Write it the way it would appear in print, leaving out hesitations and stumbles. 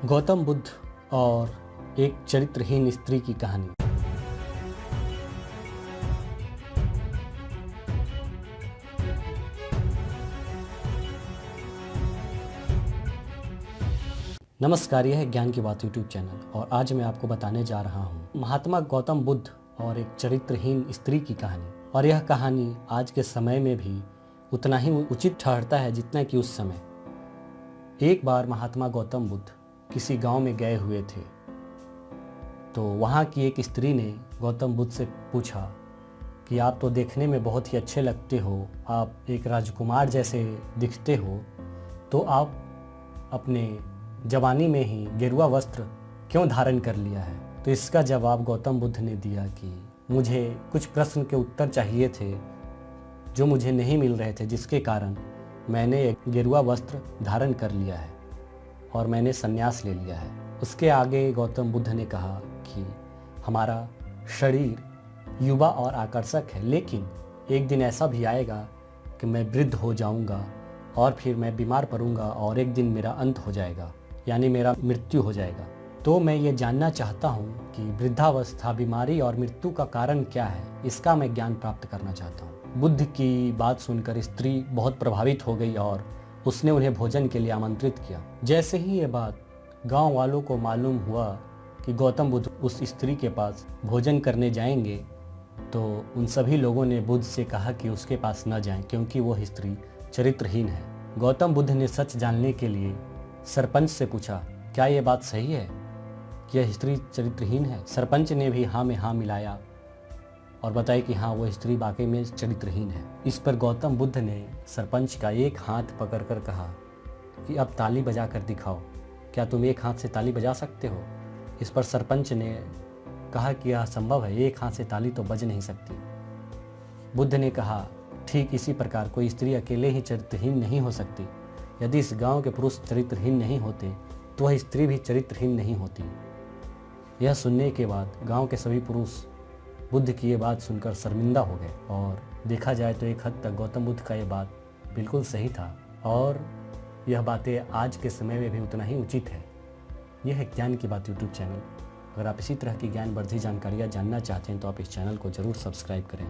गौतम बुद्ध और एक चरित्रहीन स्त्री की कहानी। नमस्कार, यह है ज्ञान की बात यूट्यूब चैनल और आज मैं आपको बताने जा रहा हूँ महात्मा गौतम बुद्ध और एक चरित्रहीन स्त्री की कहानी। और यह कहानी आज के समय में भी उतना ही उचित ठहरता है जितना कि उस समय। एक बार महात्मा गौतम बुद्ध किसी गांव में गए हुए थे, तो वहाँ की एक स्त्री ने गौतम बुद्ध से पूछा कि आप तो देखने में बहुत ही अच्छे लगते हो, आप एक राजकुमार जैसे दिखते हो, तो आप अपने जवानी में ही गेरुआ वस्त्र क्यों धारण कर लिया है। तो इसका जवाब गौतम बुद्ध ने दिया कि मुझे कुछ प्रश्न के उत्तर चाहिए थे जो मुझे नहीं मिल रहे थे, जिसके कारण मैंने एक गेरुआ वस्त्र धारण कर लिया है और मैंने संन्यास ले लिया है। उसके आगे गौतम बुद्ध ने कहा कि हमारा शरीर युवा और आकर्षक है, लेकिन एक दिन ऐसा भी आएगा कि मैं वृद्ध हो जाऊंगा और फिर मैं बीमार पड़ूंगा और एक दिन मेरा अंत हो जाएगा, यानी मेरा मृत्यु हो जाएगा। तो मैं ये जानना चाहता हूँ कि वृद्धावस्था, बीमारी और मृत्यु का कारण क्या है, इसका मैं ज्ञान प्राप्त करना चाहता हूँ। बुद्ध की बात सुनकर स्त्री बहुत प्रभावित हो गई और उसने उन्हें भोजन के लिए आमंत्रित किया। जैसे ही ये बात गांव वालों को मालूम हुआ कि गौतम बुद्ध उस स्त्री के पास भोजन करने जाएंगे, तो उन सभी लोगों ने बुद्ध से कहा कि उसके पास न जाएं, क्योंकि वह स्त्री चरित्रहीन है। गौतम बुद्ध ने सच जानने के लिए सरपंच से पूछा, क्या ये बात सही है कि यह स्त्री चरित्रहीन है? सरपंच ने भी हाँ में हाँ मिलाया और बताया कि हाँ, वह स्त्री वाकई में चरित्रहीन है। इस पर गौतम बुद्ध ने सरपंच का एक हाथ पकड़कर कहा कि अब ताली बजा कर दिखाओ, क्या तुम एक हाथ से ताली बजा सकते हो? इस पर सरपंच ने कहा कि यह संभव है, एक हाथ से ताली तो बज नहीं सकती। बुद्ध ने कहा, ठीक इसी प्रकार कोई स्त्री अकेले ही चरित्रहीन नहीं हो सकती। यदि इस गांव के पुरुष चरित्रहीन नहीं होते तो वह स्त्री भी चरित्रहीन नहीं होती। यह सुनने के बाद गांव के सभी पुरुष बुद्ध की ये बात सुनकर शर्मिंदा हो गए। और देखा जाए तो एक हद तक गौतम बुद्ध का ये बात बिल्कुल सही था और यह बातें आज के समय में भी उतना ही उचित है। यह है ज्ञान की बात यूट्यूब चैनल। अगर आप इसी तरह की ज्ञानवर्धक जानकारियाँ जानना चाहते हैं तो आप इस चैनल को ज़रूर सब्सक्राइब करें।